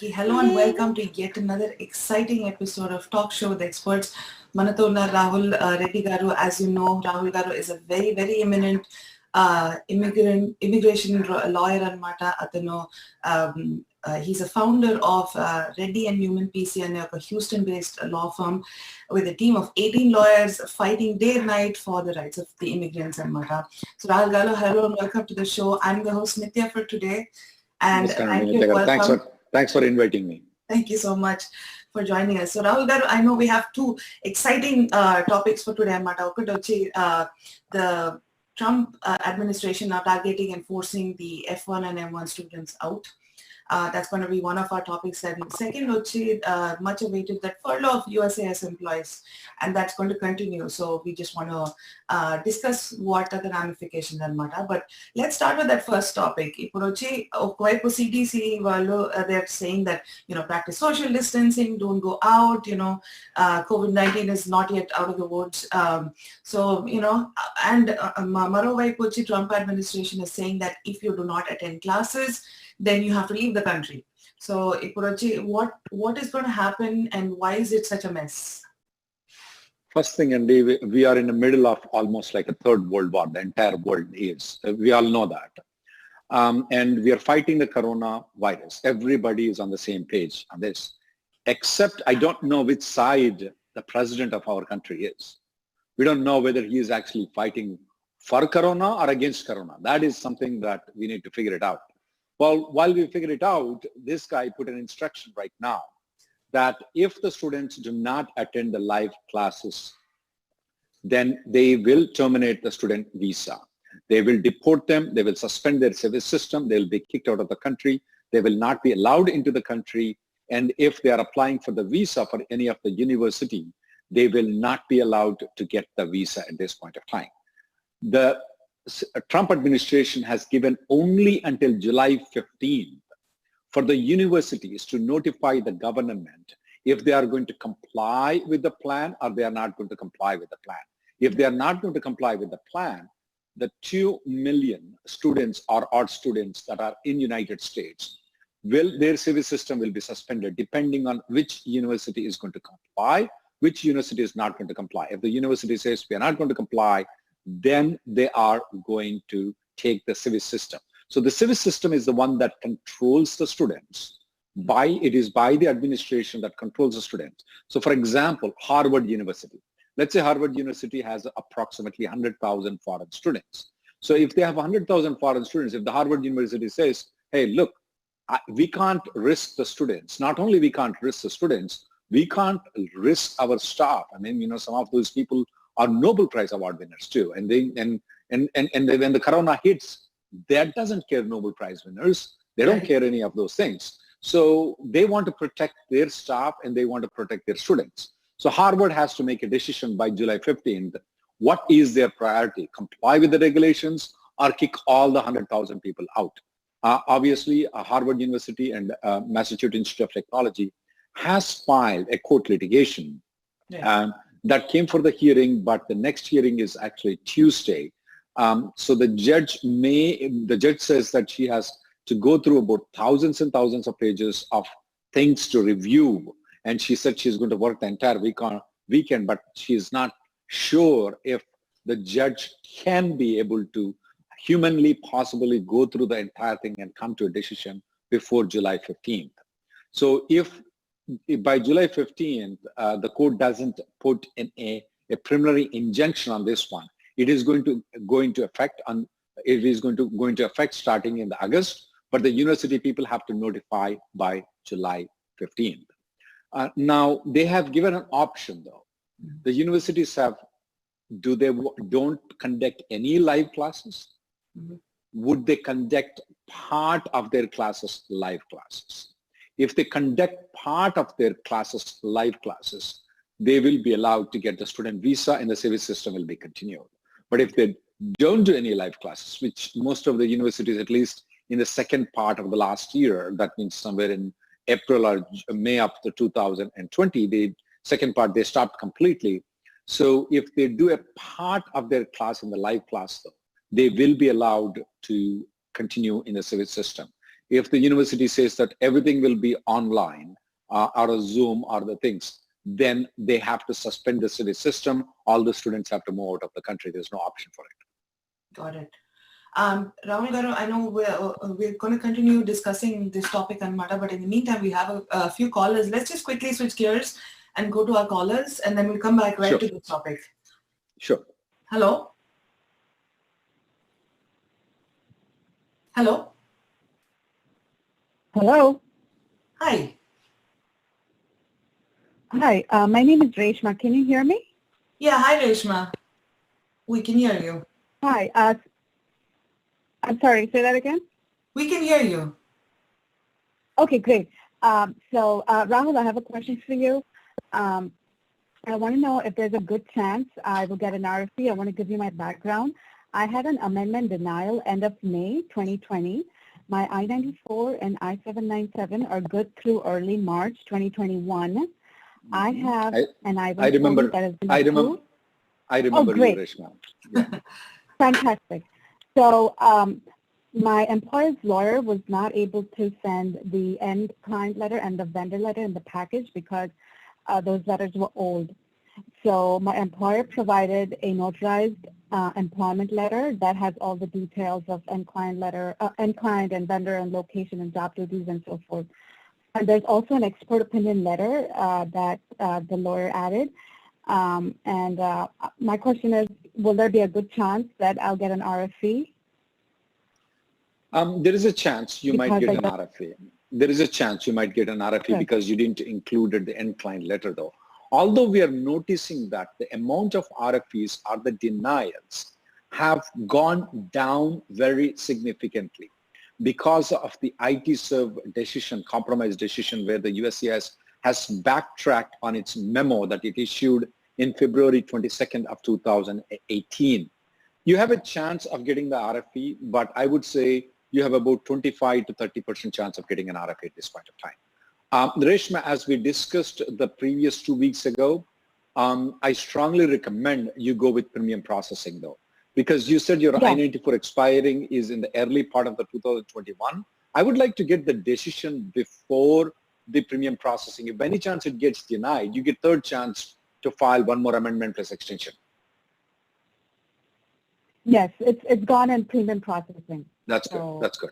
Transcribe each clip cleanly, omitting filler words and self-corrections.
Hello and welcome to yet another exciting episode of Talk Show with Experts. Manato unna Rahul Reddy garu. As you know, Rahul garu is a very, very eminent immigration lawyer anamata. Atano he's a founder of Reddy and Newman PC, a Houston-based law firm with a team of 18 lawyers fighting day and night for the rights of the immigrants anamata. So Rahul garu, hello and welcome to the show. I'm the host Nitya for today. And thank you. Welcome. Thanks for inviting me. Thank you so much for joining us. So Rahul garu, I know we have two exciting topics for today. The Trump administration are targeting and forcing the F1 and M1 students out. That's going to be one of our topics. And second, much awaited that furlough of USCIS employees, and that's going to continue. So we just want to discuss what are the ramifications and matter. But let's start with that first topic. CDC, they're saying that, practice social distancing, don't go out, COVID-19 is not yet out of the woods. Marovaipochi Trump administration is saying that if you do not attend classes, then you have to leave the country. So, what is going to happen and why is it such a mess? First thing, Andy, we are in the middle of almost like a third world war. The entire world is. We all know that. And we are fighting the coronavirus. Everybody is on the same page on this, except I don't know which side the president of our country is. We don't know whether he is actually fighting for corona or against corona. That is something that we need to figure it out. Well, while we figure it out, this guy put an instruction right now that if the students do not attend the live classes, then they will terminate the student visa. They will deport them. They will suspend their service system. They will be kicked out of the country. They will not be allowed into the country. And if they are applying for the visa for any of the university, they will not be allowed to get the visa at this point of time. The Trump administration has given only until July 15th for the universities to notify the government if they are going to comply with the plan or they are not going to comply with the plan. If they are not going to comply with the plan, the 2 million students or art students that are in United States, their service system will be suspended depending on which university is going to comply, which university is not going to comply. If the university says we are not going to comply, then they are going to take the civic system. So the civic system is the one that controls the students. It is by the administration that controls the students. So for example, Harvard University. Let's say Harvard University has approximately 100,000 foreign students. So if they have 100,000 foreign students, if the Harvard University says, hey, look, we can't risk the students. Not only we can't risk the students, we can't risk our staff. I mean, some of those people are Nobel Prize Award winners too. And when the corona hits, that doesn't care Nobel Prize winners. They don't care any of those things. So they want to protect their staff and they want to protect their students. So Harvard has to make a decision by July 15th. What is their priority? Comply with the regulations or kick all the 100,000 people out? Obviously, Harvard University and Massachusetts Institute of Technology has filed a court litigation. That came for the hearing, but the next hearing is actually Tuesday. So the judge says that she has to go through about thousands and thousands of pages of things to review. And she said she's going to work the entire weekend, but she's not sure if the judge can be able to humanly possibly go through the entire thing and come to a decision before July 15th. So if by July 15th, the court doesn't put in a preliminary injunction on this one, it is going to affect starting in August, but the university people have to notify by July 15th. Now they have given an option though. The universities don't conduct any live classes? Mm-hmm. Would they conduct part of their classes live classes? If they conduct part of their classes, live classes, they will be allowed to get the student visa and the service system will be continued. But if they don't do any live classes, which most of the universities, at least in the second part of the last year, that means somewhere in April or May of the 2020, the second part, they stopped completely. So if they do a part of their class in the live class, though, they will be allowed to continue in the service system. If the university says that everything will be online or a Zoom or the things, then they have to suspend the study system. All the students have to move out of the country. There's no option for it. Got it. Rahul Garu, I know we're going to continue discussing this topic on MATA, but in the meantime, we have a few callers. Let's just quickly switch gears and go to our callers, and then we'll come back right to this topic. Sure. Hello? Hello? Hello. Hi. Hi, my name is Reshma. Can you hear me? Yeah, hi Reshma. We can hear you. Hi. I'm sorry, say that again? We can hear you. Okay, great. Rahul, I have a question for you. I want to know if there's a good chance I will get an RFP. I want to give you my background. I had an amendment denial end of May 2020. My I-94 and I-797 are good through early March 2021. I have an I-140 I remember. that has been I approved. remember you, Reshma. Yeah. Fantastic. So my employer's lawyer was not able to send the end client letter and the vendor letter in the package because those letters were old. So my employer provided a notarized employment letter that has all the details of end client and vendor and location and job duties and so forth. And there's also an expert opinion letter that the lawyer added. My question is, will there be a good chance that I'll get an RFP? There is a chance you might get an RFP. There is a chance you might get an RFP because you didn't include the end client letter though. Although we are noticing that the amount of RFPs or the denials have gone down very significantly because of the IT serve decision, compromise decision, where the USCIS has backtracked on its memo that it issued in February 22nd of 2018. You have a chance of getting the RFP, but I would say you have about 25 to 30% chance of getting an RFP at this point of time. Reshma, as we discussed the previous 2 weeks ago, I strongly recommend you go with premium processing though, because you said your I-94 expiring is in the early part of the 2021. I would like to get the decision before the premium processing. If by any chance it gets denied, you get third chance to file one more amendment plus extension. Yes, it's gone in premium processing. That's so, good. That's good.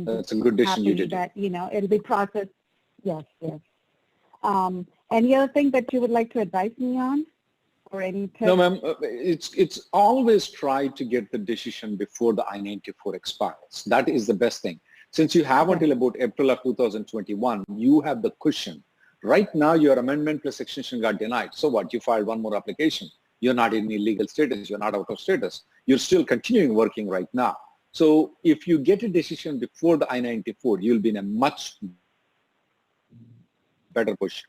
That's a good decision you did. That, it'll be processed. Yes. Any other thing that you would like to advise me on? Or any tips? No, ma'am. It's always try to get the decision before the I-94 expires. That is the best thing. Since you have until about April of 2021, you have the cushion. Right now, your amendment plus extension got denied. So what? You filed one more application. You're not in illegal status. You're not out of status. You're still continuing working right now. So if you get a decision before the I-94, you'll be in a much better position.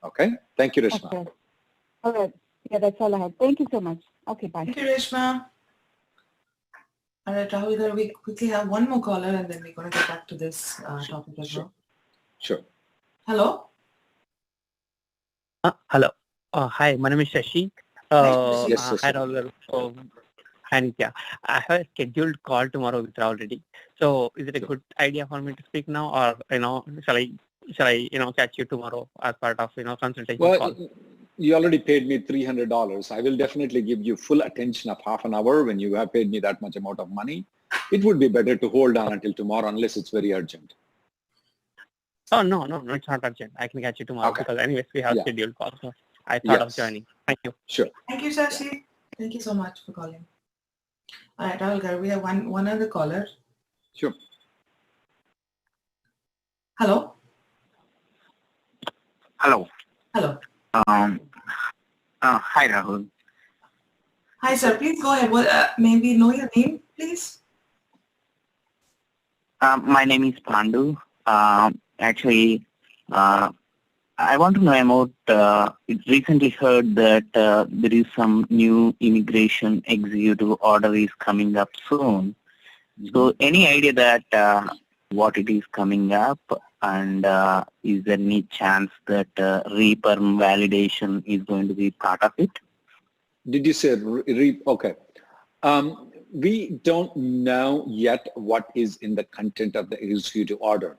Okay? Thank you, Reshma. Okay. All right. Yeah, that's all I have. Thank you so much. Okay, bye. Thank you, Reshma. All right, Rahul, we quickly have one more caller and then we're going to get back to this topic as well. Sure. Hello? Hello. Hi, my name is Shashi. Yes, Hi, Rahul. Hi, Nitya. I have a scheduled call tomorrow with Rahul Reddy. So is it a good idea for me to speak now, or, shall I catch you tomorrow as part of, consultation call? You already paid me $300. I will definitely give you full attention of half an hour when you have paid me that much amount of money. It would be better to hold on until tomorrow unless it's very urgent. Oh, no, it's not urgent. I can catch you tomorrow because anyways, we have scheduled call. So I thought of joining. Thank you. Sure. Thank you, Shashi. Thank you so much for calling. All right, Rahul, we have one other caller. Sure. Hello? Hello. Hello. Hi, Rahul. Hi, sir. Please go ahead. May we know your name, please? My name is Pandu. Actually, I want to know about, it recently heard that there is some new immigration executive order is coming up soon. So any idea that what it is coming up, and is there any chance that re-perm validation is going to be part of it? Did you say okay? we don't know yet what is in the content of the executive order.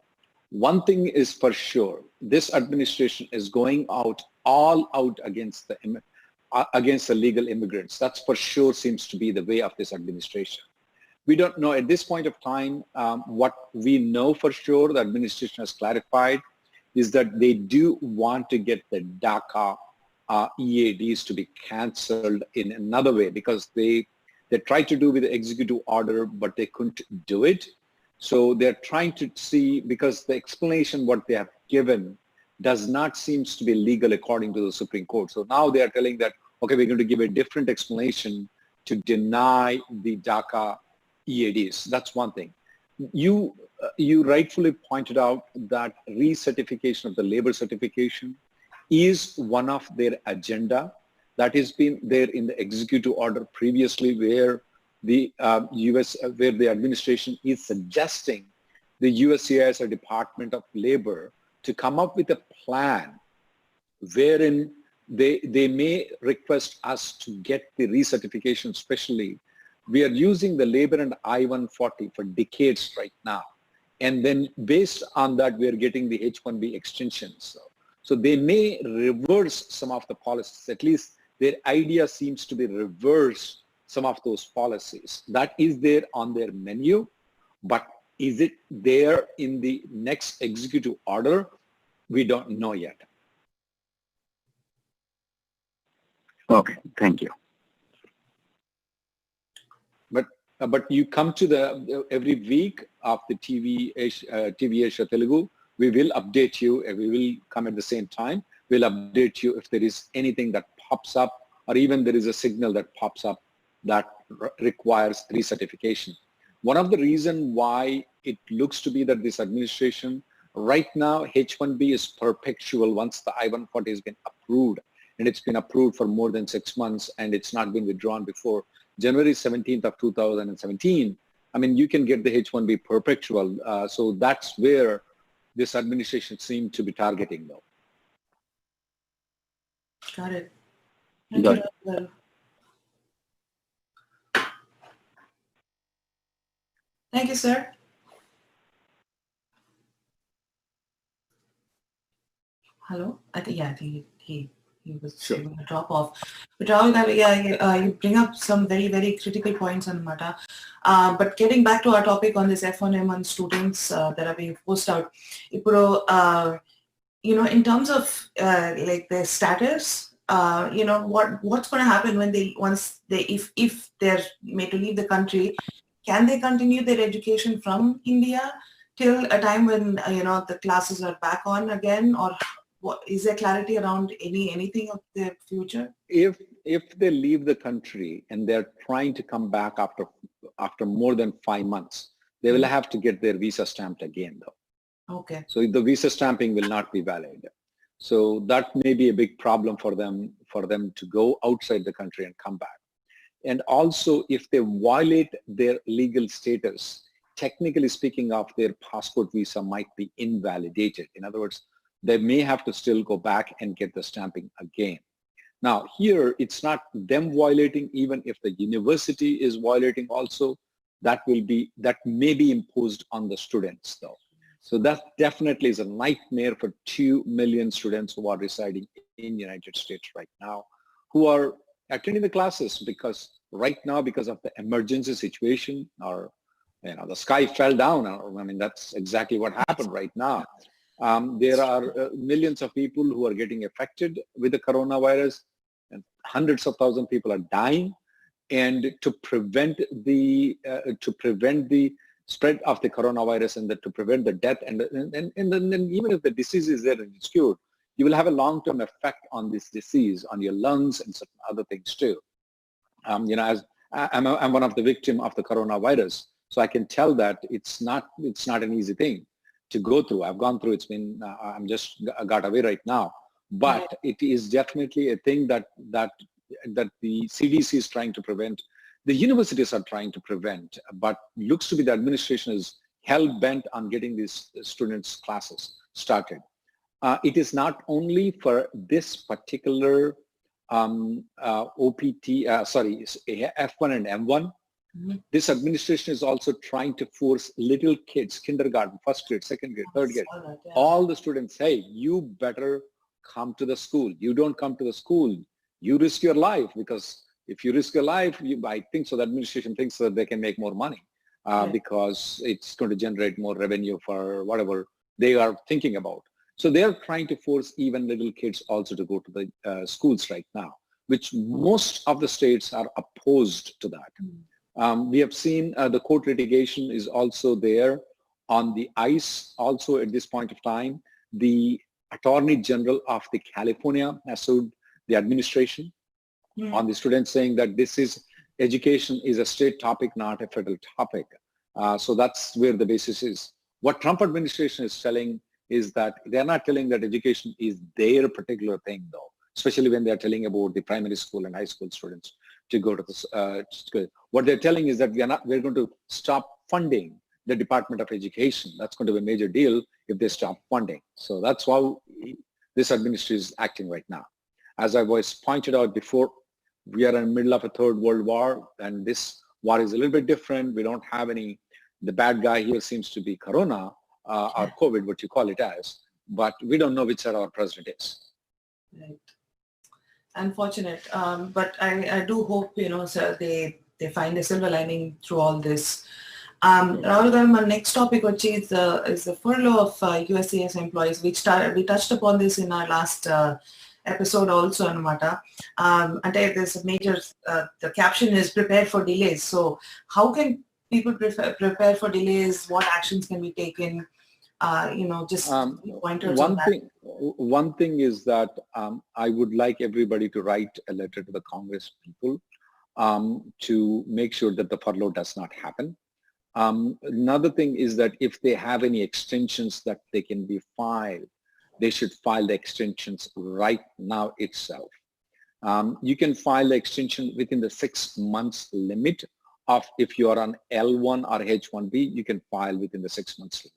One thing is for sure, this administration is going all out against the legal immigrants. That's for sure seems to be the way of this administration. We don't know at this point of time. What we know for sure, the administration has clarified, is that they do want to get the DACA EADs to be cancelled in another way, because they tried to do with the executive order, but they couldn't do it. So they're trying to see, because the explanation what they have given does not seem to be legal according to the Supreme Court. So now they are telling that, okay, we're going to give a different explanation to deny the DACA EADs. That's one thing. You rightfully pointed out that recertification of the labor certification is one of their agenda. That has been there in the executive order previously, where the where the administration is suggesting the USCIS or Department of Labor to come up with a plan wherein they may request us to get the recertification. Especially, we are using the labor and I-140 for decades right now. And then based on that, we are getting the H1B extensions. So they may reverse some of the policies. At least their idea seems to be reverse some of those policies. That is there on their menu, but is it there in the next executive order? We don't know yet. Okay, thank you. But you come to the every week of the TVASIA Telugu, we will update you. We will come at the same time. We'll update you if there is anything that pops up, or even there is a signal that pops up that requires recertification. One of the reasons why it looks to be that this administration, right now, H1B is perpetual once the I-140 has been approved, and it's been approved for more than 6 months, and it's not been withdrawn before January 17th of 2017. I mean, you can get the H1B perpetual. So that's where this administration seemed to be targeting, though. Got it. Got you. Thank you, sir. Hello? I think he was Sure. going to drop off. But Rahul, you bring up some very, very critical points on Mata. But getting back to our topic on this F1M1 students that are being forced out, in terms of like their status, what's going to happen when if they're made to leave the country? Can they continue their education from India till a time when the classes are back on again, or is there clarity around anything of their future? If they leave the country and they're trying to come back after more than 5 months, they will have to get their visa stamped again, though. Okay. So the visa stamping will not be valid. So that may be a big problem for them to go outside the country and come back. And also, if they violate their legal status, technically speaking of their passport visa might be invalidated. In other words, they may have to still go back and get the stamping again. Now here, it's not them violating, even if the university is violating also, that may be imposed on the students though. So that definitely is a nightmare for 2 million students who are residing in the United States right now, who are attending the classes because of the emergency situation, or the sky fell down. I mean, that's exactly what happened right now. There are millions of people who are getting affected with the coronavirus, and hundreds of thousands of people are dying. And to prevent the spread of the coronavirus and to prevent the death, and then even if the disease is there and it's cured, you will have a long-term effect on this disease, on your lungs and certain other things too. As I'm one of the victims of the coronavirus, so I can tell that it's not an easy thing to go through. I've gone through. It's been I'm just got away right now, but it is definitely a thing that the CDC is trying to prevent. The universities are trying to prevent, but looks to be the administration is hell-bent on getting these students' classes started. It is not only for this particular F1 and M1, This administration is also trying to force little kids, kindergarten, first grade, second grade, third grade, all the students, hey, you better come to the school. You don't come to the school, you risk your life, because if you risk your life, I think so the administration thinks that they can make more money because it's going to generate more revenue for whatever they are thinking about. So they are trying to force even little kids also to go to the schools right now, which most of the states are opposed to that. We have seen the court litigation is also there on the ICE also at this point of time. The Attorney General of the California has sued the administration on the students, saying that this is education is a state topic, not a federal topic. So that's where the basis is. What Trump administration is telling is that they're not telling that education is their particular thing though, especially when they're telling about the primary school and high school students to go to the school. What they're telling is that we're going to stop funding the Department of Education. That's going to be a major deal if they stop funding. So that's how this administration is acting right now. As I was pointed out before, we are in the middle of a third world war, and this war is a little bit different. We don't have any, the bad guy here seems to be Corona or COVID, what you call it as, but we don't know which side our president is. Right. Unfortunate, but I do hope, sir, they find a silver lining through all this. Rahul, my next topic is the furlough of USCIS employees. We touched upon this in our last episode also, Anumata. And there's a major, the caption is prepare for delays. So how can people prepare for delays? What actions can be taken? Just pointers on that. One thing is that I would like everybody to write a letter to the Congress people to make sure that the furlough does not happen. Another thing is that if they have any extensions that they can be filed, they should file the extensions right now itself. You can file the extension within the 6 months limit of, if you are on L1 or H1B, you can file within the 6 months limit.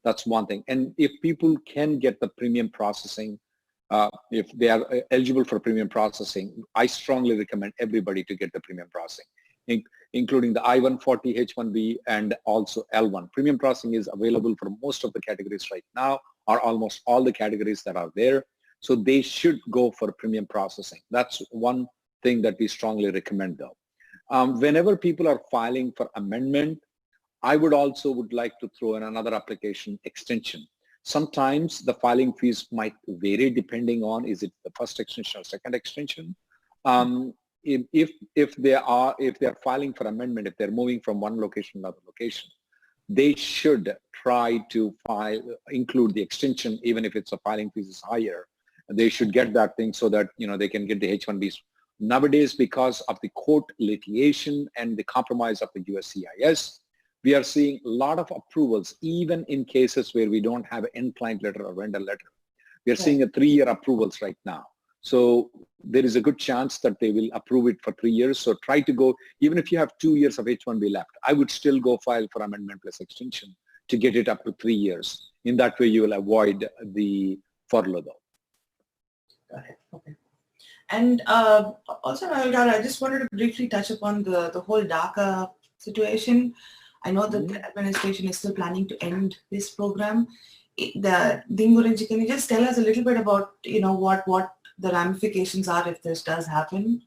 That's one thing. And if people can get the premium processing, if they are eligible for premium processing, I strongly recommend everybody to get the premium processing, including the I-140, H1B, and also L1. Premium processing is available for most of the categories right now, or almost all the categories that are there. So they should go for premium processing. That's one thing that we strongly recommend though. Whenever people are filing for amendment, I would like to throw in another application extension. Sometimes the filing fees might vary depending on, is it the first extension or second extension? If they are filing for amendment, if they're moving from one location to another location, they should try to include the extension, even if it's a filing fees is higher. They should get that thing so that they can get the H1Bs. Nowadays, because of the court litigation and the compromise of the USCIS, we are seeing a lot of approvals, even in cases where we don't have an incline letter or vendor letter. We are seeing a 3-year approvals right now. So there is a good chance that they will approve it for 3 years. So try to go, even if you have 2 years of H1B left, I would still go file for amendment plus extension to get it up to 3 years. In that way, you will avoid the furlough though. Got it. Okay. And also, I just wanted to briefly touch upon the whole DACA situation. I know that the administration is still planning to end this program. Can you just tell us a little bit about, what the ramifications are if this does happen?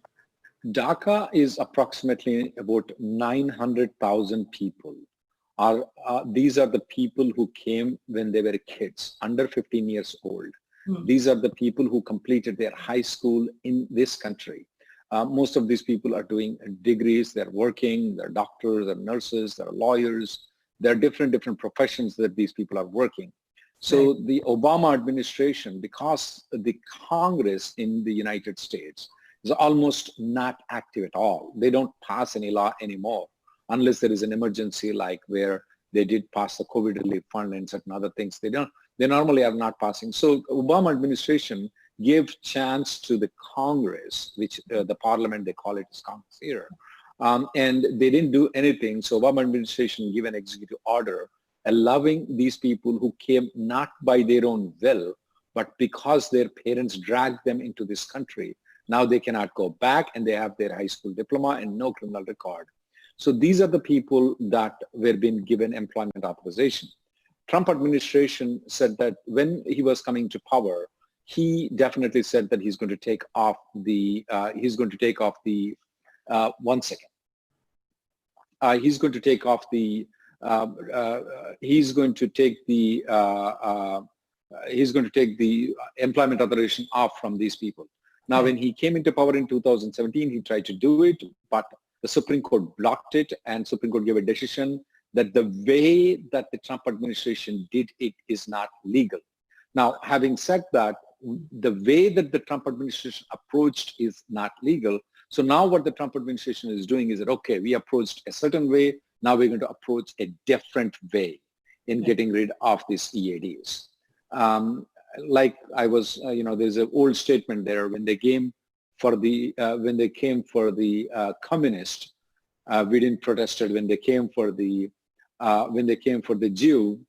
DACA is approximately about 900,000 people. These are the people who came when they were kids, under 15 years old. These are the people who completed their high school in this country. Most of these people are doing degrees, they're working, they're doctors, they're nurses, they're lawyers. There are different professions that these people are working. So the Obama administration, because the Congress in the United States is almost not active at all. They don't pass any law anymore unless there is an emergency, like where they did pass the COVID relief fund and certain other things. They normally are not passing. So Obama administration gave chance to the Congress, which the parliament, they call it as Congress here. And they didn't do anything. So Obama administration gave an executive order allowing these people who came not by their own will, but because their parents dragged them into this country. Now they cannot go back, and they have their high school diploma and no criminal record. So these are the people that were being given employment authorization. Trump administration said that when he was coming to power, he definitely said that he's going to take off the, he's going to take off the employment authorization off from these people. Now, when he came into power in 2017, he tried to do it, but the Supreme Court blocked it, and Supreme Court gave a decision that the way that the Trump administration did it is not legal. Now, having said that, the way that the Trump administration approached is not legal. So now what the Trump administration is doing is that, okay, we approached a certain way, now we're going to approach a different way in getting rid of these EADs. Like I was, there's an old statement there, when they came for the, communist, we didn't protest it. When they came for the Jew,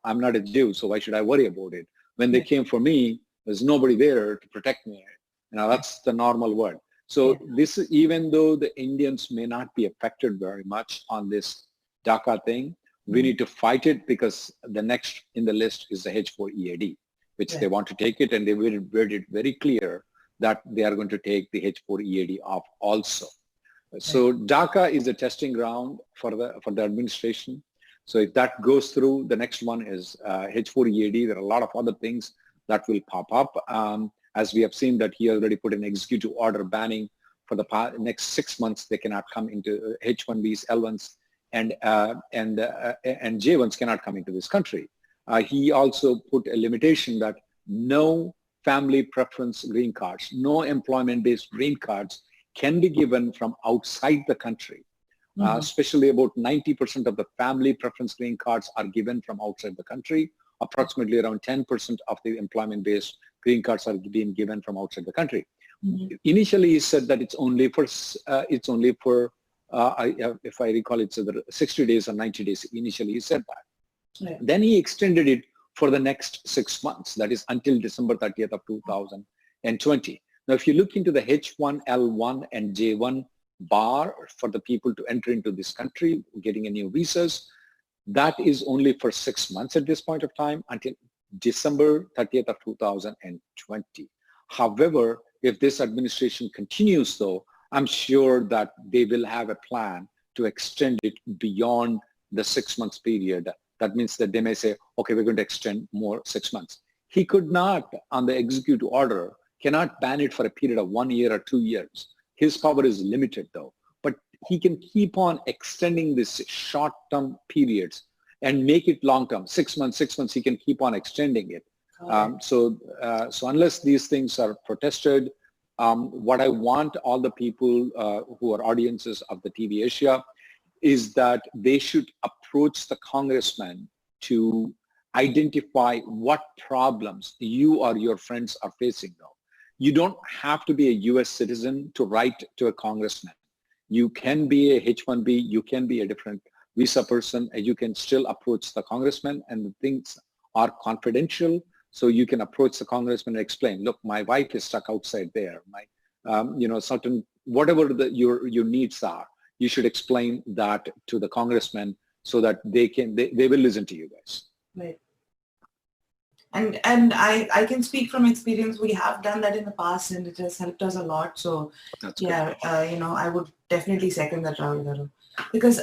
I'm not a Jew, so why should I worry about it? When they came for me, there's nobody there to protect me. That's the normal word. So this, even though the Indians may not be affected very much on this DACA thing, we need to fight it, because the next in the list is the H4 EAD, which they want to take it, and they made it very clear that they are going to take the H4 EAD off also. So DACA is a testing ground for the administration. So if that goes through, the next one is H4 EAD. There are a lot of other things that will pop up. As we have seen that he already put an executive order banning for the next 6 months, they cannot come into H1Bs, L1s, and J1s cannot come into this country. He also put a limitation that no family preference green cards, no employment-based green cards can be given from outside the country. Especially about 90% of the family preference green cards are given from outside the country. Approximately around 10% of the employment-based green cards are being given from outside the country. Initially, he said that it's only for if I recall, it's either 60 days or 90 days. Initially, he said that. Then he extended it for the next 6 months, that is until December 30th of 2020. Now, if you look into the H1, L1, and J1 bar for the people to enter into this country, getting a new visas, that is only for 6 months at this point of time, until December 30th of 2020. However, if this administration continues, though, I'm sure that they will have a plan to extend it beyond the 6 months period. That means that they may say, okay, we're going to extend more 6 months. He could not, on the executive order, cannot ban it for a period of 1 year or 2 years. His power is limited, though. But he can keep on extending this short-term periods and make it long-term. 6 months, he can keep on extending it. So unless these things are protested, what I want all the people who are audiences of the TVASIA is that they should approach the congressman to identify what problems you or your friends are facing now. You don't have to be a US citizen to write to a congressman. You can be a H1B, you can be a different visa person, and you can still approach the congressman, and the things are confidential. So you can approach the congressman and explain, look, my wife is stuck outside there. My, certain, whatever your needs are, you should explain that to the congressman so that they will listen to you guys. Right. And I can speak from experience. We have done that in the past, and it has helped us a lot. So that's I would definitely second that, Rahul. Because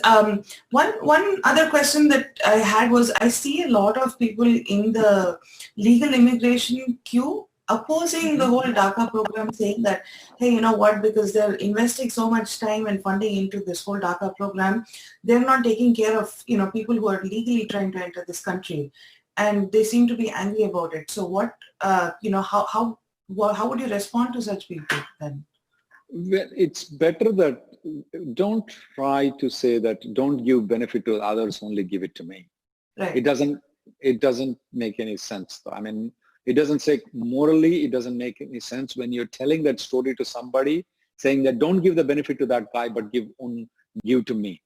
one other question that I had was, I see a lot of people in the legal immigration queue opposing the whole DACA program, saying that, hey, you know what, because they're investing so much time and funding into this whole DACA program, they're not taking care of, people who are legally trying to enter this country. And they seem to be angry about it. So what, how would you respond to such people then? Well, it's better that don't try to say that don't give benefit to others, only give it to me. Right. It doesn't make any sense. I mean, it doesn't say morally, it doesn't make any sense when you're telling that story to somebody, saying that don't give the benefit to that guy, but give to me.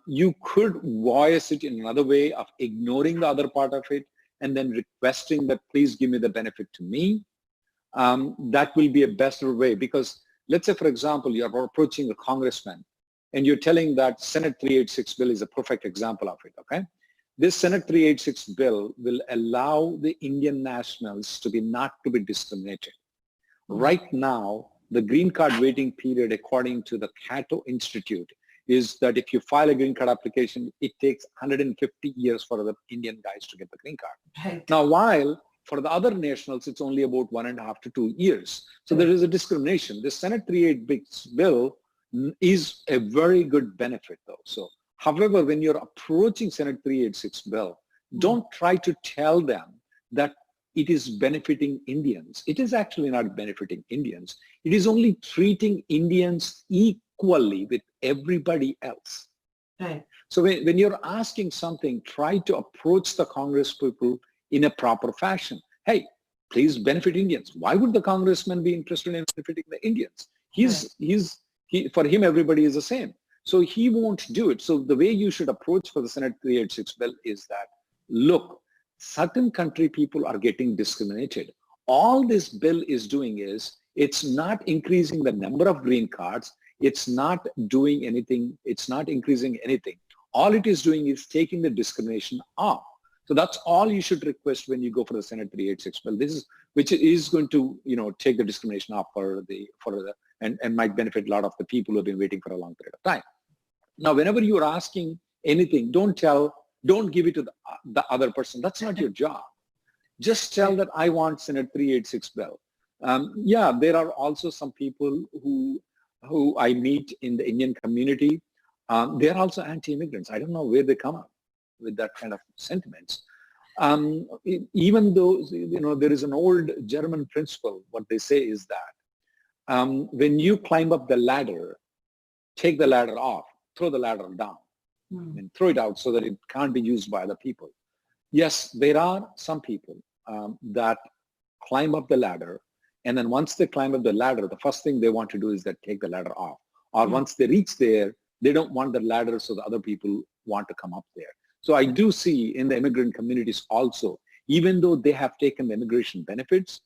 You could voice it in another way of ignoring the other part of it and then requesting that please give me the benefit to me. That will be a better way, because let's say, for example, you're approaching a congressman and you're telling that Senate 386 bill is a perfect example of it, okay? This Senate 386 bill will allow the Indian nationals to be not to be discriminated. Right now, the green card waiting period, according to the Cato Institute, is that if you file a green card application, it takes 150 years for the Indian guys to get the green card. Right. Now, while for the other nationals, it's only about 1.5 to 2 years. So there is a discrimination. The Senate 386 bill is a very good benefit, though. So, however, when you're approaching Senate 386 bill, don't try to tell them that it is benefiting Indians. It is actually not benefiting Indians. It is only treating Indians equally with everybody else. Right. So when you're asking something, try to approach the Congress people in a proper fashion. Hey, please benefit Indians. Why would the congressman be interested in benefiting the Indians? For him, everybody is the same. So he won't do it. So the way you should approach for the Senate 386 bill is that, look, certain country people are getting discriminated. All this bill is doing is, it's not increasing the number of green cards. It's not doing anything. It's not increasing anything. All it is doing is taking the discrimination off. So that's all you should request when you go for the Senate 386 bill. This is, which is going to, take the discrimination off and might benefit a lot of the people who have been waiting for a long period of time. Now, whenever you are asking anything, don't give it to the other person. That's not your job. Just tell that I want Senate 386 bill. Yeah, there are also some people who I meet in the Indian community. They're also anti-immigrants. I don't know where they come up with that kind of sentiments. Even though, there is an old German principle, what they say is that when you climb up the ladder, take the ladder off, throw the ladder down, and throw it out so that it can't be used by other people. Yes, there are some people that climb up the ladder, and then once they climb up the ladder, the first thing they want to do is that take the ladder off. Or once they reach there, they don't want the ladder, so the other people want to come up there. So I do see in the immigrant communities also, even though they have taken the immigration benefits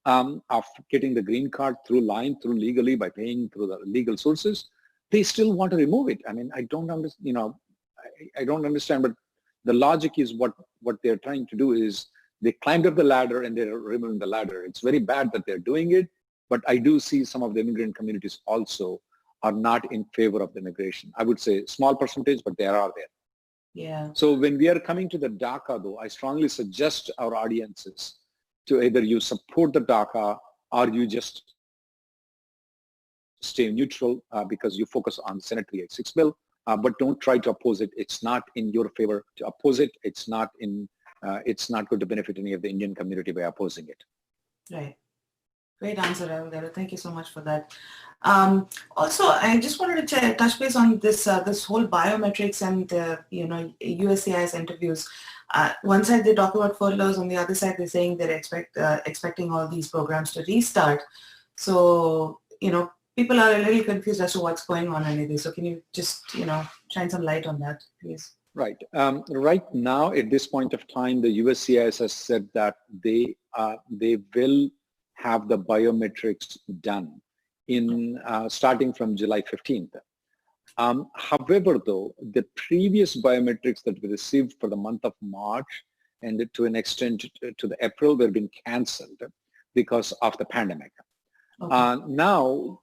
of getting the green card through legally by paying through the legal sources, they still want to remove it. I mean, I don't understand, I don't understand, but the logic is what they're trying to do is they climbed up the ladder and they're removing the ladder. It's very bad that they're doing it, but I do see some of the immigrant communities also are not in favor of the immigration. I would say small percentage, but they are there. Yeah. So when we are coming to the DACA, though, I strongly suggest our audiences to either you support the DACA or you just stay neutral because you focus on Senate 386 bill, but don't try to oppose it. It's not in your favor to oppose it. It's not going to benefit any of the Indian community by opposing it. Right. Great answer, Rahul Reddy. Thank you so much for that. Also, I just wanted to touch base on this this whole biometrics and USCIS interviews. One side they talk about furloughs, on the other side they're saying they're expecting all these programs to restart. So people are a little confused as to what's going on in this. So can you just shine some light on that, please? Right. Right now, at this point of time, the USCIS has said that they will have the biometrics done in starting from July 15th. However, though, the previous biometrics that we received for the month of March and to an extent to the April were being cancelled because of the pandemic. Okay. Now,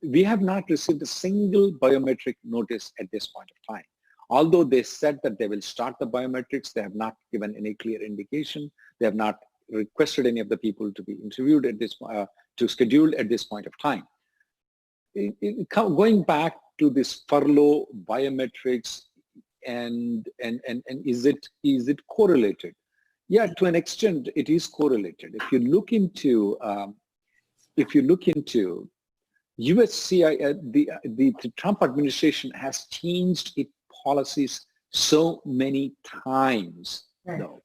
we have not received a single biometric notice at this point of time. Although they said that they will start the biometrics, they have not given any clear indication. They have not requested any of the people to be interviewed at this, scheduled at this point of time. Going back to this furlough biometrics and is it correlated? Yeah, to an extent, it is correlated. If you look into USCIS, the Trump administration has changed its policies so many times. Right. No.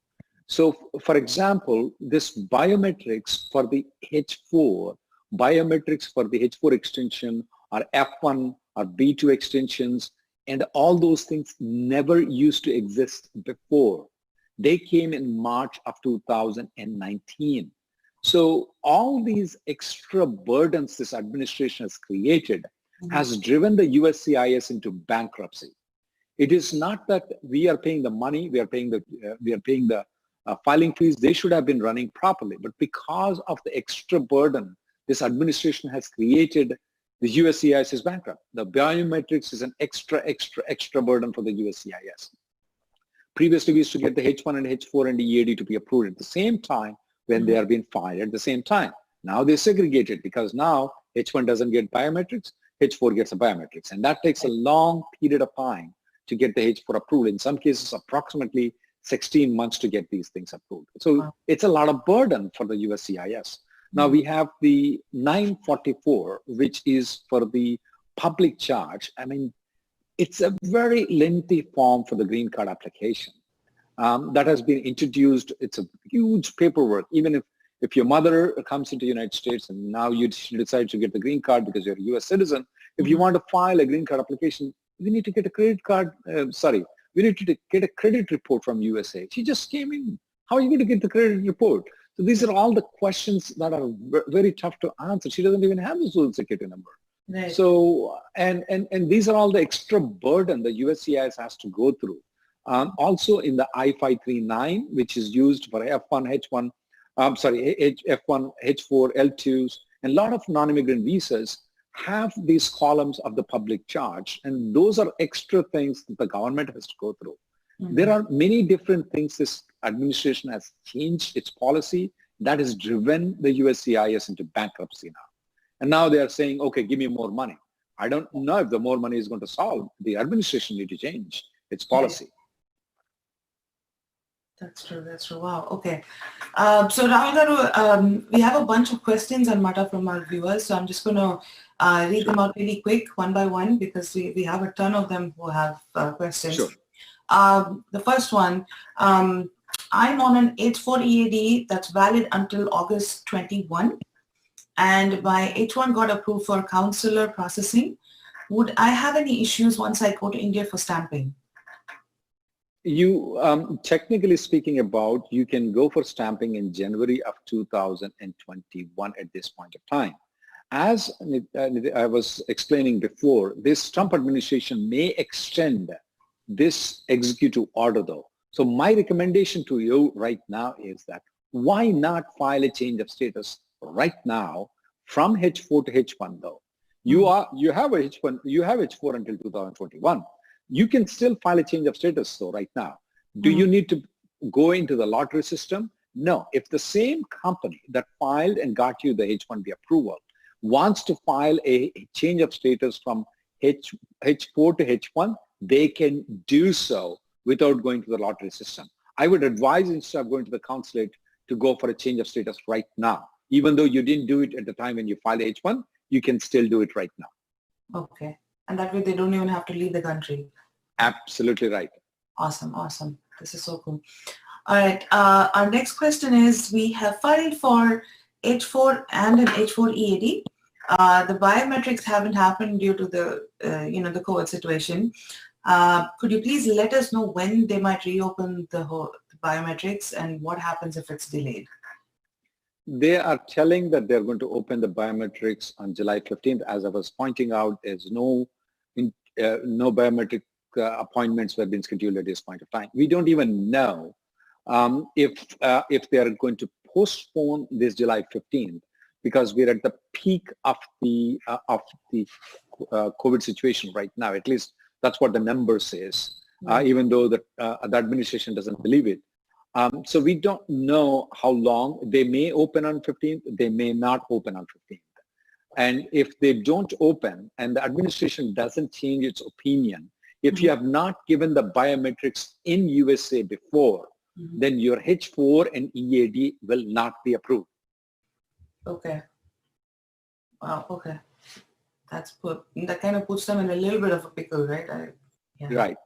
So, for example, this biometrics for the H4, biometrics for the H4 extension or F1 or B2 extensions, and all those things never used to exist before. They came in March of 2019. So all these extra burdens this administration has created has driven the USCIS into bankruptcy. It is not that we are paying the money, we are paying the filing fees. They should have been running properly, but because of the extra burden this administration has created, the USCIS is bankrupt. The biometrics is an extra burden for the USCIS. Previously, we used to get the H1 and H4 and the EAD to be approved at the same time when they are being filed at the same time. Now they segregate it because now H1 doesn't get biometrics, H4 gets a biometrics. And that takes a long period of time to get the H4 approved. In some cases, approximately 16 months to get these things approved. So it's a lot of burden for the USCIS. Now we have the 944, which is for the public charge. I mean, it's a very lengthy form for the green card application that has been introduced. It's a huge paperwork. Even if your mother comes into the United States and now you decide to get the green card because you're a U.S. citizen, if you want to file a green card application, we need to get a credit card, we need to get a credit report from USA. She just came in. How are you going to get the credit report? So these are all the questions that are very tough to answer. She doesn't even have the social security number. Right. So, and these are all the extra burden the USCIS has to go through. Also in the I-539, which is used for F1, H1, F1, H4, L2s, and a lot of non-immigrant visas have these columns of the public charge. And those are extra things that the government has to go through. Mm-hmm. There are many different things this administration has changed its policy that has driven the USCIS into bankruptcy now. And now they are saying, okay, give me more money. I don't know if the more money is going to solve. The administration need to change its policy. That's true. That's true. Wow. Okay. So Rahul Garu, we have a bunch of questions on Mata from our viewers. So I'm just going to read them out really quick, one by one, because we have a ton of them who have questions. Sure. The first one, I'm on an H4 EAD that's valid until August 21. And my H1 got approved for consular processing. Would I have any issues once I go to India for stamping? You, technically speaking about, you can go for stamping in January of 2021 at this point of time. As I was explaining before, this Trump administration may extend this executive order though. So my recommendation to you right now is that why not file a change of status right now from H4 to H1 though? You have a H1, you have H4 until 2021. You can still file a change of status though right now. Do you need to go into the lottery system? No. If the same company that filed and got you the H1B approval wants to file a change of status from H4 to H1, they can do so without going to the lottery system. I would advise instead of going to the consulate to go for a change of status right now. Even though you didn't do it at the time when you filed H1, you can still do it right now. Okay. And that way they don't even have to leave the country. Absolutely right. Awesome. Awesome. This is so cool. All right. Our next question is, we have filed for H4 and an H4 EAD. The biometrics haven't happened due to the, the COVID situation. Could you please let us know when they might reopen the biometrics and what happens if it's delayed? They are telling that they're going to open the biometrics on July 15th. As I was pointing out, there's no biometric appointments have been scheduled at this point of time. We don't even know if they are going to postpone this July 15th because we're at the peak of the COVID situation right now. At least that's what the number says, even though the administration doesn't believe it. So we don't know how long. They may open on 15th, they may not open on 15th. And if they don't open and the administration doesn't change its opinion, if you have not given the biometrics in USA before, then your H4 and EAD will not be approved. Okay. Wow, okay. That kind of puts them in a little bit of a pickle, right? Right.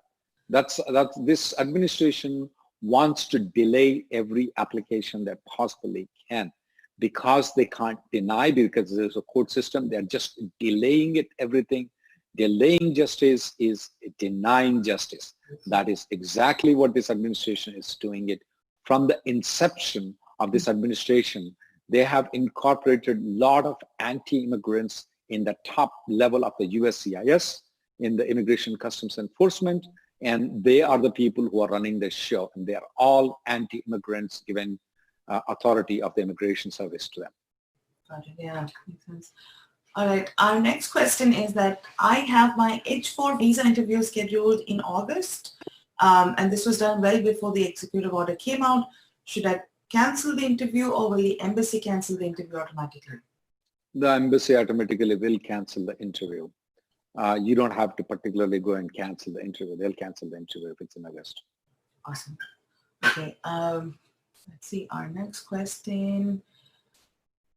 That's this administration wants to delay every application that possibly can because they can't deny, because there's a court system. They're just delaying it, everything. Delaying justice is denying justice. That is exactly what this administration is doing it. From the inception of this administration, they have incorporated a lot of anti-immigrants in the top level of the USCIS, in the Immigration Customs Enforcement, and they are the people who are running the show, and they are all anti-immigrants given authority of the Immigration Service to them. Got it. Yeah, makes sense. All right. Our next question is that I have my H4 visa interview scheduled in August, and this was done well before the executive order came out. Should I cancel the interview, or will the embassy cancel the interview automatically? The embassy automatically will cancel the interview. You don't have to particularly go and cancel the interview. They'll cancel the interview if it's in August. Awesome. Okay. Let's see our next question.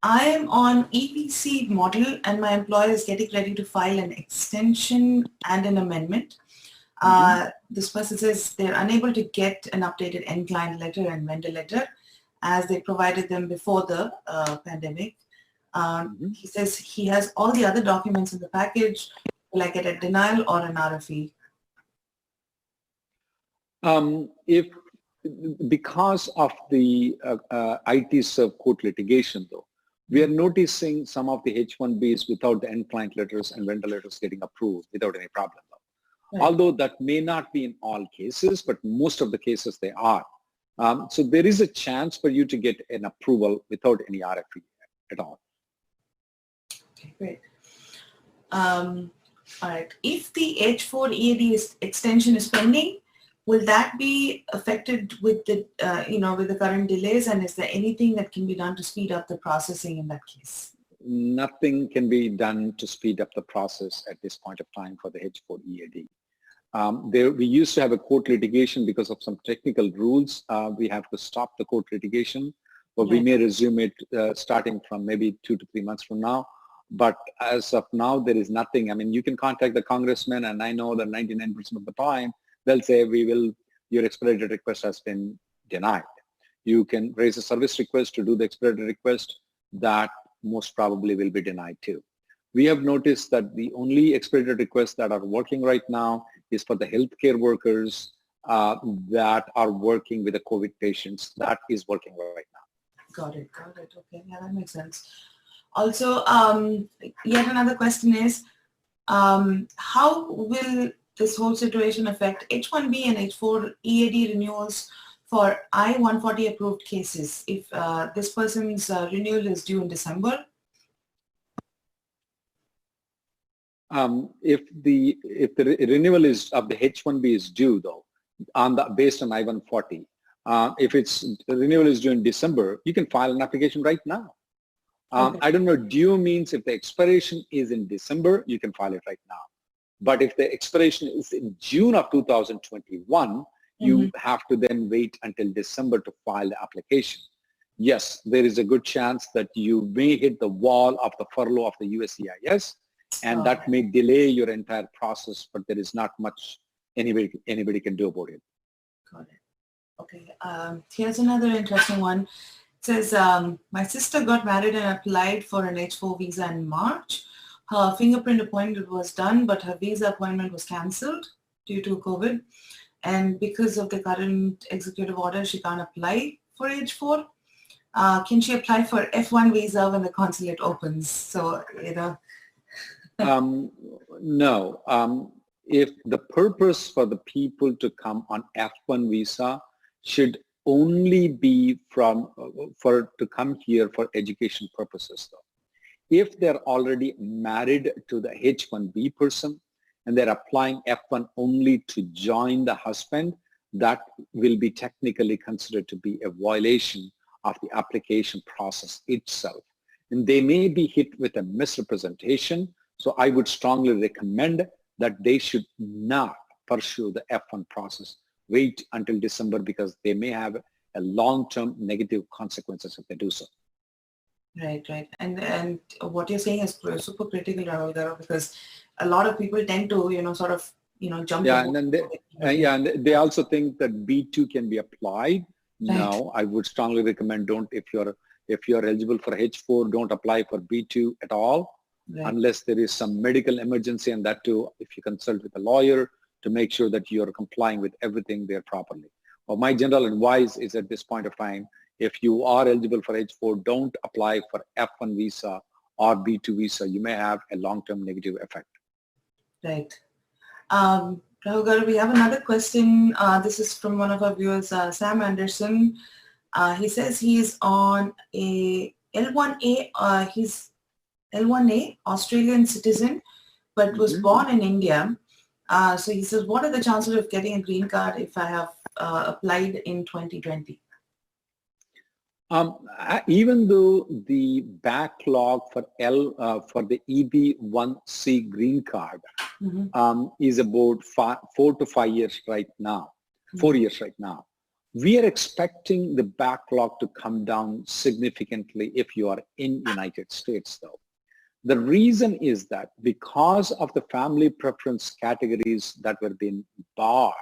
I am on EPC model and my employer is getting ready to file an extension and an amendment. This person says they're unable to get an updated Incline letter and vendor letter as they provided them before the pandemic. He says he has all the other documents in the package. Will I get a denial or an RFE? Because of the IT serve court litigation, though, we are noticing some of the H1Bs without the end-client letters and vendor letters getting approved without any problem. Right. Although that may not be in all cases, but most of the cases they are. So there is a chance for you to get an approval without any RFE at all. Okay, great. All right. If the H4 EAD extension is pending, will that be affected with the, with the current delays? And is there anything that can be done to speed up the processing in that case? Nothing can be done to speed up the process at this point of time for the H4 EAD. We used to have a court litigation because of some technical rules. We have to stop the court litigation, but we may resume it starting from maybe 2 to 3 months from now. But as of now, there is nothing. I mean, you can contact the congressman, and I know that 99% of the time, they'll say, your expedited request has been denied. You can raise a service request to do the expedited request. That most probably will be denied too. We have noticed that the only expedited requests that are working right now is for the healthcare workers that are working with the COVID patients. That is working right now. Got it. Okay, yeah, that makes sense. Also, yet another question is, how will this whole situation affect H1B and H4 EAD renewals for I-140 approved cases if this person's renewal is due in December? If the renewal is of the H1B is due though, based on I-140, if its renewal is due in December, you can file an application right now. Okay. I don't know, due means if the expiration is in December, you can file it right now. But if the expiration is in June of 2021, you have to then wait until December to file the application. Yes, there is a good chance that you may hit the wall of the furlough of the USCIS, and that may delay your entire process, but there is not much anybody can do about it. Got it. Okay, here's another interesting one. It says, my sister got married and applied for an H4 visa in March. Her fingerprint appointment was done, but her visa appointment was cancelled due to COVID. And because of the current executive order, she can't apply for H4. Can she apply for F1 visa when the consulate opens? So, No. If the purpose for the people to come on F1 visa should only be to come here for education purposes, though. If they're already married to the H1B person and they're applying F1 only to join the husband, that will be technically considered to be a violation of the application process itself. And they may be hit with a misrepresentation. So I would strongly recommend that they should not pursue the F1 process. Wait until December because they may have a long-term negative consequences if they do so. Right. And what you're saying is super critical, Rahul, because a lot of people tend to, jump. Yeah, and then they also think that B2 can be applied. Right. No, I would strongly recommend if you're eligible for H4, don't apply for B2 at all. Right. Unless there is some medical emergency, and that too, if you consult with a lawyer to make sure that you're complying with everything there properly. Well, my general advice is at this point of time, if you are eligible for H4, don't apply for F1 visa or B2 visa, you may have a long-term negative effect. Right. Rahul Garu, we have another question. This is from one of our viewers, Sam Anderson. He says he's on a L1A, he's L1A, Australian citizen, but was born in India. So he says, what are the chances of getting a green card if I have applied in 2020? Even though the backlog for the EB1C green card is about 4 to 5 years right now, 4 years right now, we are expecting the backlog to come down significantly if you are in United States, though. The reason is that because of the family preference categories that were being barred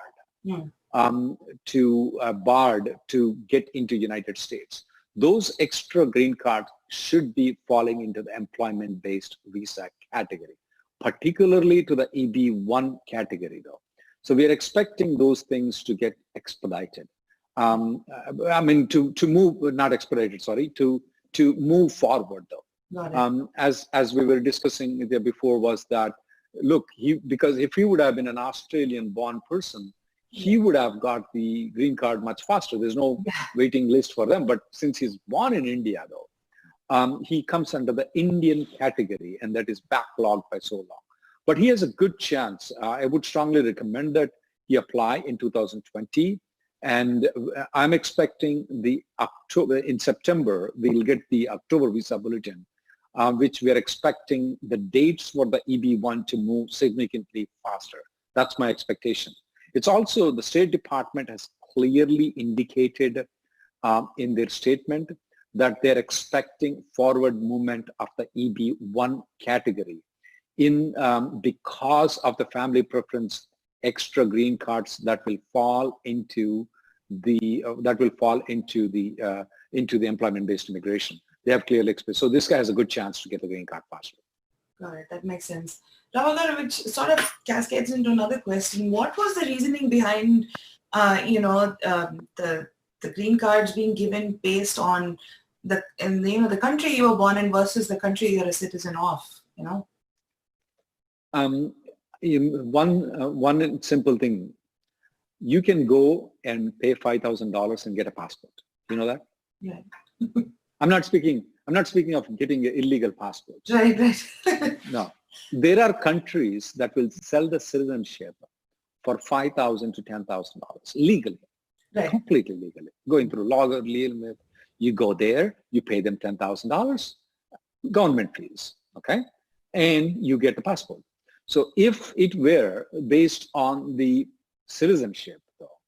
to get into United States, those extra green cards should be falling into the employment-based visa category, particularly to the EB1 category, though. So we are expecting those things to get expedited. I mean, to move, not expedited, sorry, to move forward, though. As we were discussing there before was that, look, because if he would have been an Australian-born person, he would have got the green card much faster. There's no waiting list for them. But since he's born in India, though, he comes under the Indian category, and that is backlogged by so long. But he has a good chance. I would strongly recommend that he apply in 2020. And I'm expecting in September, we'll get the October visa bulletin, which we are expecting the dates for the EB1 to move significantly faster. That's my expectation. It's also, the State Department has clearly indicated in their statement that they're expecting forward movement of the EB1 category because of the family preference extra green cards that will fall into the employment-based immigration. They have clearly expressed. So this guy has a good chance to get the green card faster. Got it. That makes sense. Rahul, which sort of cascades into another question. What was the reasoning behind, the green cards being given based on the country you were born in versus the country you're a citizen of? One simple thing. You can go and pay $5,000 and get a passport. You know that? Yeah. I'm not speaking of getting an illegal passport. Right. No. There are countries that will sell the citizenship for $5,000 to $10,000 legally, completely legally. Going through lawyer, you go there, you pay them $10,000, government fees, okay, and you get the passport. So if it were based on the citizenship, though,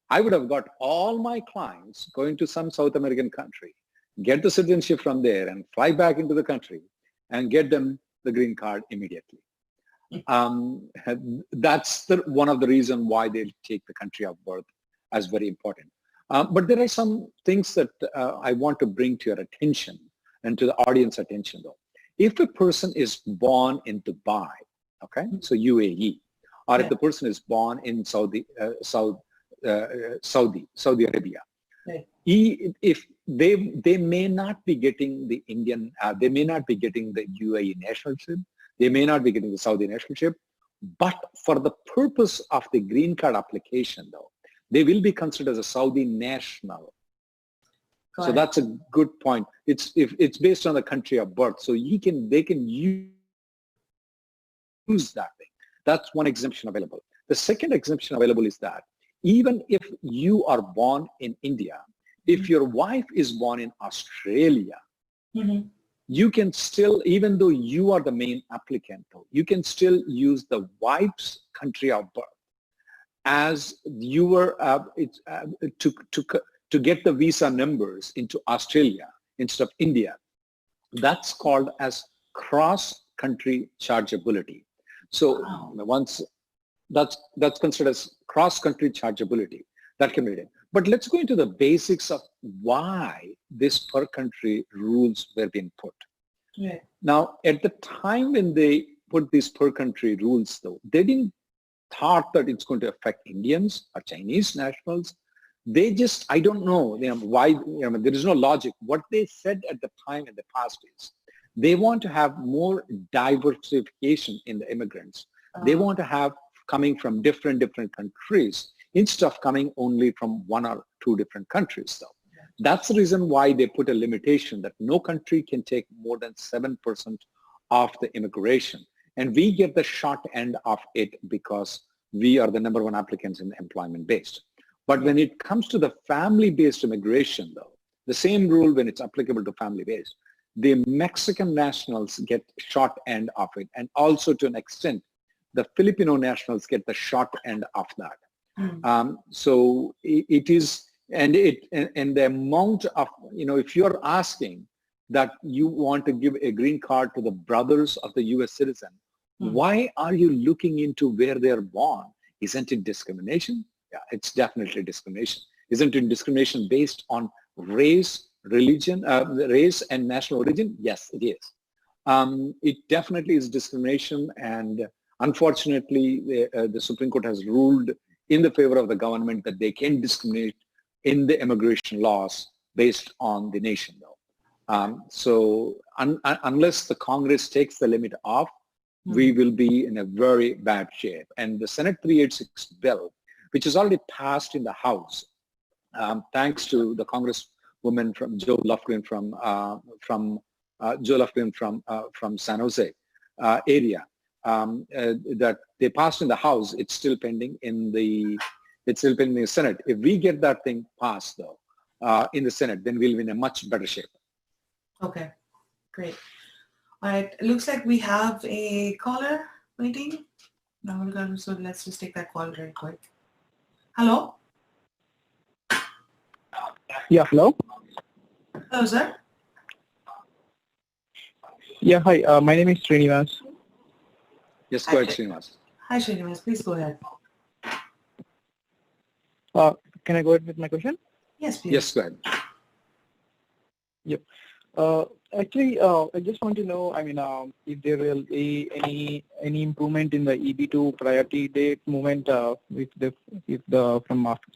I would have got all my clients going to some South American country, get the citizenship from there and fly back into the country and get them the green card immediately. That's one of the reasons why they take the country of birth as very important. But there are some things that I want to bring to your attention and to the audience attention, though. If a person is born in Dubai, okay, so UAE, or if the person is born in Saudi Arabia, if they may not be getting the Indian, they may not be getting the UAE nationalship, they may not be getting the Saudi nationalship, but for the purpose of the green card application, though, they will be considered as a Saudi national. So that's a good point. It's based on the country of birth, so they can use that thing. That's one exemption available. The second exemption available is that even if you are born in India, if your wife is born in Australia, you can still, even though you are the main applicant, though, you can still use the wife's country of birth as you were to get the visa numbers into Australia instead of India. That's called as cross-country chargeability. So once that's considered as cross-country chargeability, that can be done. But let's go into the basics of why this per country rules were being put. Now, at the time when they put these per country rules, though, they didn't thought that it's going to affect Indians or Chinese nationals. They just, I don't know, why, there is no logic. What they said at the time in the past is They want to have more diversification in the immigrants. They want to have coming from different countries instead of coming only from one or two different countries though. That's the reason why they put a limitation that no country can take more than 7% of the immigration. And we get the short end of it because we are the number one applicants in employment-based. But when it comes to the family-based immigration though, the same rule when it's applicable to family-based, the Mexican nationals get short end of it. And also to an extent, the Filipino nationals get the short end of that. So it is, and the amount of, if you're asking that you want to give a green card to the brothers of the U.S. citizen, why are you looking into where they're born? Isn't it discrimination? Yeah, it's definitely discrimination. Isn't it discrimination based on race, religion, race and national origin? Yes, it is. It definitely is discrimination, and unfortunately, the Supreme Court has ruled in the favor of the government that they can discriminate in the immigration laws based on the nation, though. So unless the Congress takes the limit off, we will be in a very bad shape. And the Senate 386 bill, which is already passed in the House, thanks to the Congresswoman from Joe Lofgren from San Jose area, that they passed in the House. It's still pending in the Senate. If we get that thing passed though in the Senate, then we'll be in a much better shape. Okay, great. All right, it looks like we have a caller waiting. So let's just take that call very quick. Hello? Yeah, hello? Hello, sir. Yeah, hi, my name is Srinivas. Yes, go ahead, Srinivas. Hi, Srinivas. Please go ahead. Can I go ahead with my question? Yes, please. Yes, go ahead. Yep. Actually, I just want to know, if there will be any improvement in the EB2 Priority Date movement in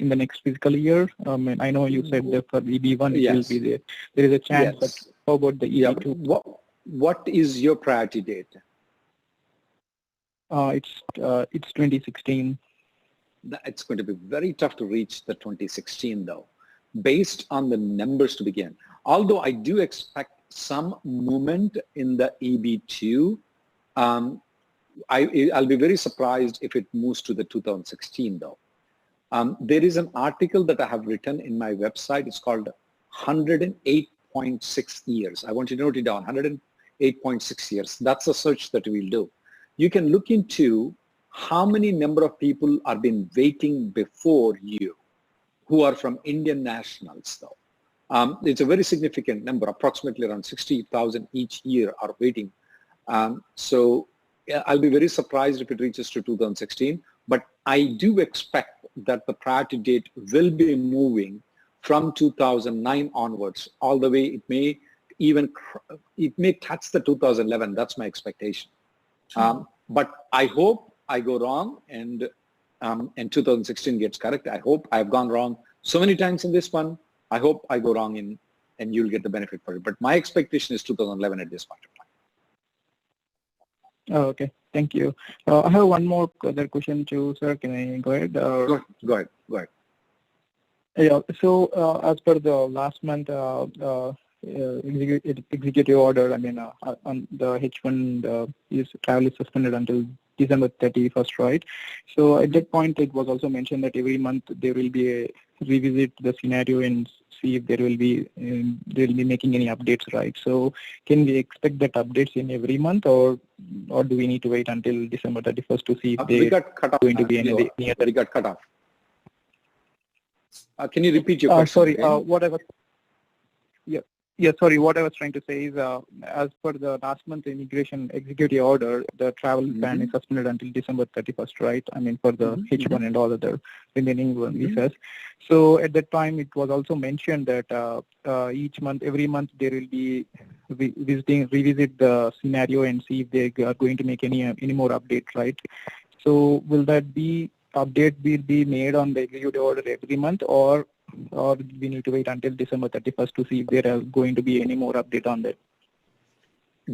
the next fiscal year. I know you said that for EB1 it will be there. There is a chance, but how about the EB2? Yeah. What is your priority date? It's 2016. It's going to be very tough to reach the 2016 though, based on the numbers to begin. Although I do expect some movement in the EB2, I'll be very surprised if it moves to the 2016 though. There is an article that I have written in my website. It's called 108.6 years. I want you to note it down, 108.6 years. That's a search that we'll do. You can look into how many number of people are been waiting before you who are from Indian nationals though. It's a very significant number, approximately around 60,000 each year are waiting. So I'll be very surprised if it reaches to 2016, but I do expect that the priority date will be moving from 2009 onwards, all the way it may touch the 2011, that's my expectation. But I hope I go wrong and 2016 gets correct. I hope I've gone wrong so many times in this one. I hope I go wrong and you'll get the benefit for it. But my expectation is 2011 at this point of time. Oh, okay, thank you. I have one more other question too, sir. Can I go ahead? Go ahead. Yeah, so as per the last month executive order, on the H1 travel is suspended until December 31st, right? So at that point, it was also mentioned that every month there will be a revisit the scenario and see if there will be making any updates, right? So can we expect that updates in every month, or do we need to wait until December 31st to see if we got cut off. Going to be any other? We got cut off. Can you repeat your question? Sorry, what I was trying to say is, as per the last month immigration executive order, the travel ban is suspended until December 31st, right? For the H1 and all other remaining visas. So at that time, it was also mentioned that every month, there will be revisit the scenario and see if they are going to make any more updates, right? So will that be update will be made on the executive order every month, or we need to wait until December 31st to see if there are going to be any more update on that?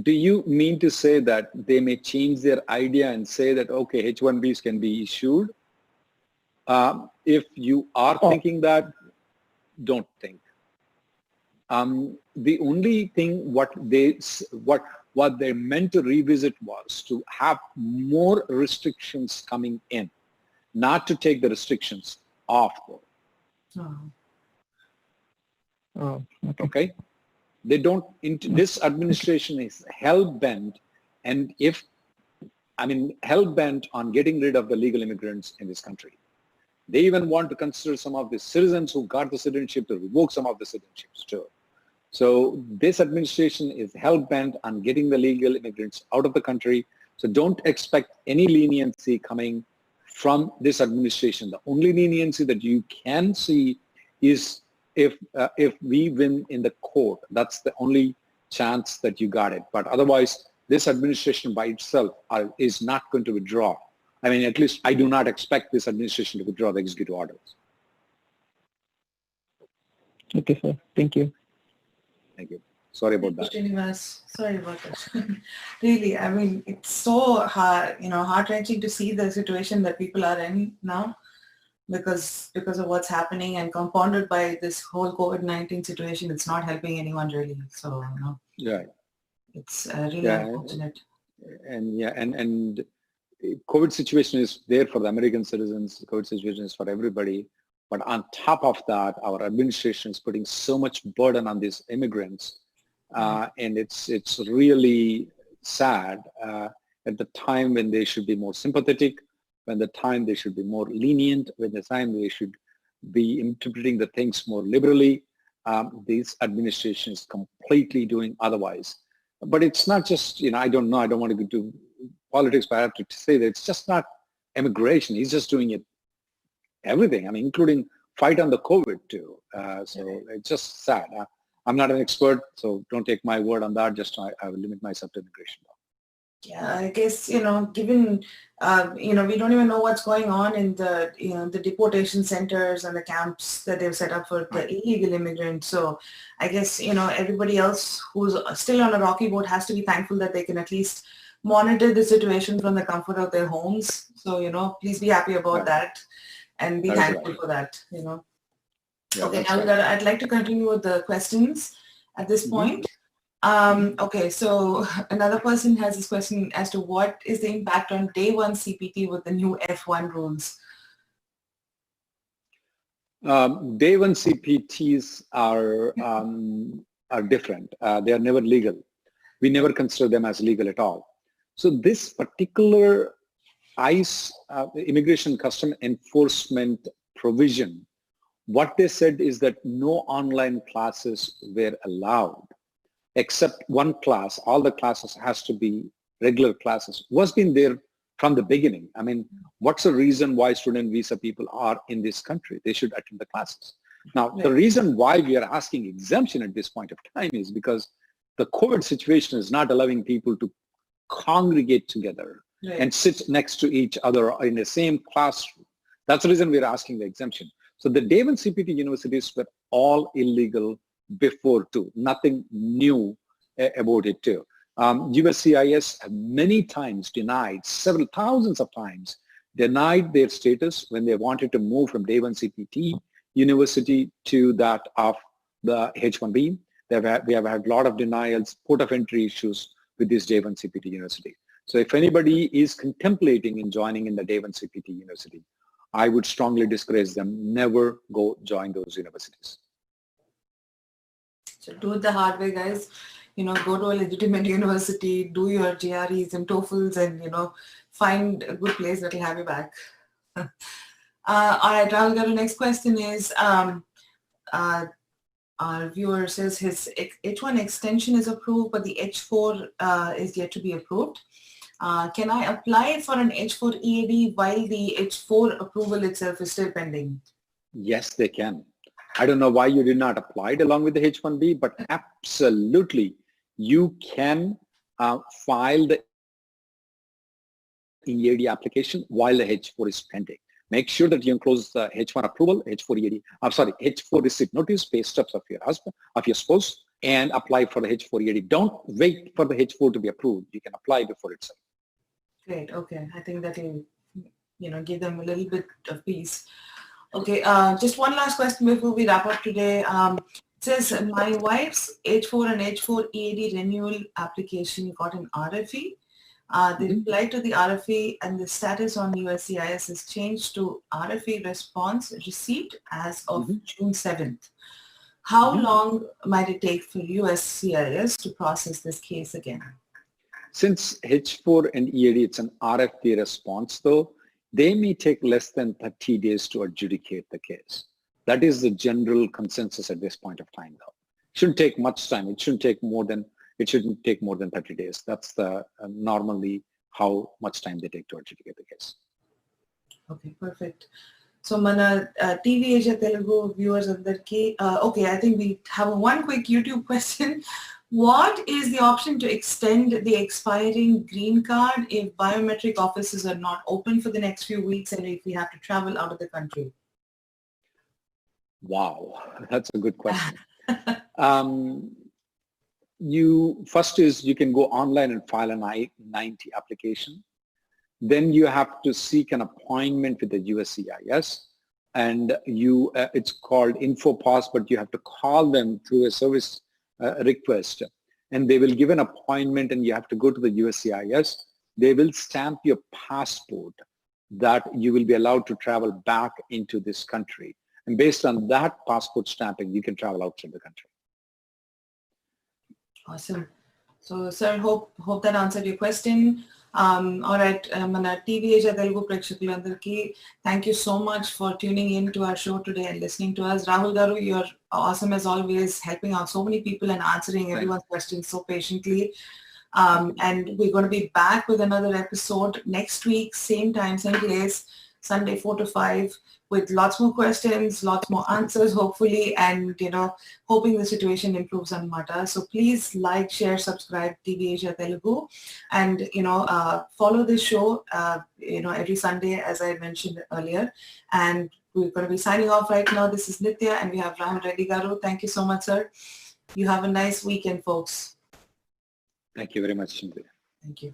Do you mean to say that they may change their idea and say that, okay, H-1Bs can be issued? If you are thinking that, don't think. The only thing what they meant to revisit was to have more restrictions coming in, not to take the restrictions off. Okay. They don't. This administration is hell-bent, and hell-bent on getting rid of the legal immigrants in this country. They even want to consider some of the citizens who got the citizenship to revoke some of the citizenships too. So this administration is hell-bent on getting the legal immigrants out of the country. So don't expect any leniency coming from this administration. The only leniency that you can see is if we win in the court. That's the only chance that you got it. But otherwise, this administration by itself is not going to withdraw. I mean, at least I do not expect this administration to withdraw the executive orders. Okay, sir. Thank you. Thank you. Sorry about that. Sorry about that. Really, I mean, it's so hard, heart-wrenching to see the situation that people are in now because of what's happening, and compounded by this whole COVID-19 situation. It's not helping anyone really. So, yeah, it's really unfortunate. And COVID situation is there for the American citizens. The COVID situation is for everybody. But on top of that, our administration is putting so much burden on these immigrants. And it's really sad at the time when they should be more sympathetic, when the time they should be more lenient, when the time they should be interpreting the things more liberally. This administration is completely doing otherwise. But it's not just, I don't know, I don't want to go to politics, but I have to say that it's just not immigration. He's just doing it everything, including fight on the COVID too. So it's just sad. I'm not an expert, so don't take my word on that. I will limit myself to immigration law. Yeah, I guess, given, we don't even know what's going on in the, the deportation centers and the camps that they've set up for the illegal immigrants. So I guess, everybody else who's still on a rocky boat has to be thankful that they can at least monitor the situation from the comfort of their homes. So, please be happy about that and be thankful for that, Yeah, okay, now I'd like to continue with the questions at this point. Okay, so another person has this question as to what is the impact on day one CPT with the new F1 rules? Day one CPTs are different. They are never legal. We never consider them as legal at all. So this particular ICE Immigration Custom Enforcement provision, what they said is that no online classes were allowed, except one class. All the classes has to be regular classes. Was been there from the beginning. What's the reason why student visa people are in this country? They should attend the classes. Now, the reason why we are asking exemption at this point of time is because the COVID situation is not allowing people to congregate together and sit next to each other in the same classroom. That's the reason we're asking the exemption. So the day one CPT universities were all illegal before too. Nothing new about it too. USCIS many times denied, several thousands of times, denied their status when they wanted to move from day one CPT university to that of the H1B. We have had a lot of denials, port of entry issues with this day one CPT university. So if anybody is contemplating in joining in the day one CPT university, I would strongly discourage them. Never go join those universities. So do it the hard way, guys. Go to a legitimate university, do your GREs and TOEFLs, and, find a good place that will have you back. All right, Rahul, the next question is, our viewer says his H1 extension is approved, but the H4 is yet to be approved. Can I apply for an H4 EAD while the H4 approval itself is still pending? Yes, they can. I don't know why you did not apply it along with the H1B, but absolutely you can file the EAD application while the H4 is pending. Make sure that you enclose the H1 approval, H4 EAD, H4 receipt notice, pay stubs of your husband, of your spouse, and apply for the H4 EAD. Don't wait for the H4 to be approved. You can apply before itself. Great. Okay. I think that will, give them a little bit of peace. Okay. Just one last question before we wrap up today. It says my wife's H4 and H4 EAD renewal application got an RFE. They replied to the RFE and the status on USCIS is changed to RFE response received as of June 7th. How long might it take for USCIS to process this case again? Since H4 and EAD, it's an RFP response though, they may take less than 30 days to adjudicate the case. That is the general consensus at this point of time though. It shouldn't take much time. It shouldn't take more than 30 days. That's the normally how much time they take to adjudicate the case. Okay, perfect. So mana TVASIA Telugu viewers andarki, okay, I think we have one quick YouTube question. What is the option to extend the expiring green card if biometric offices are not open for the next few weeks and if we have to travel out of the country? Wow, that's a good question. You can go online and file an I-90 application. Then you have to seek an appointment with the USCIS, and it's called InfoPass, but you have to call them through a service request, and they will give an appointment, and you have to go to the USCIS. They will stamp your passport that you will be allowed to travel back into this country, and based on that passport stamping, you can travel outside the country. Awesome. So, sir, hope that answered your question. All right, mana TVASIA Telugu prekshakulandarki, thank you so much for tuning in to our show today and listening to us. Rahul Garu, you're awesome as always, helping out so many people and answering everyone's questions so patiently. And we're going to be back with another episode next week, same time, same place, Sunday 4 to 5, with lots more questions, lots more answers, hopefully, and, hoping the situation improves on Mata. So please like, share, subscribe, TVASIA Telugu, and, follow this show, every Sunday, as I mentioned earlier. And we're going to be signing off right now. This is Nitya, and we have Rahul Reddy Garu. Thank you so much, sir. You have a nice weekend, folks. Thank you very much, Cynthia. Thank you.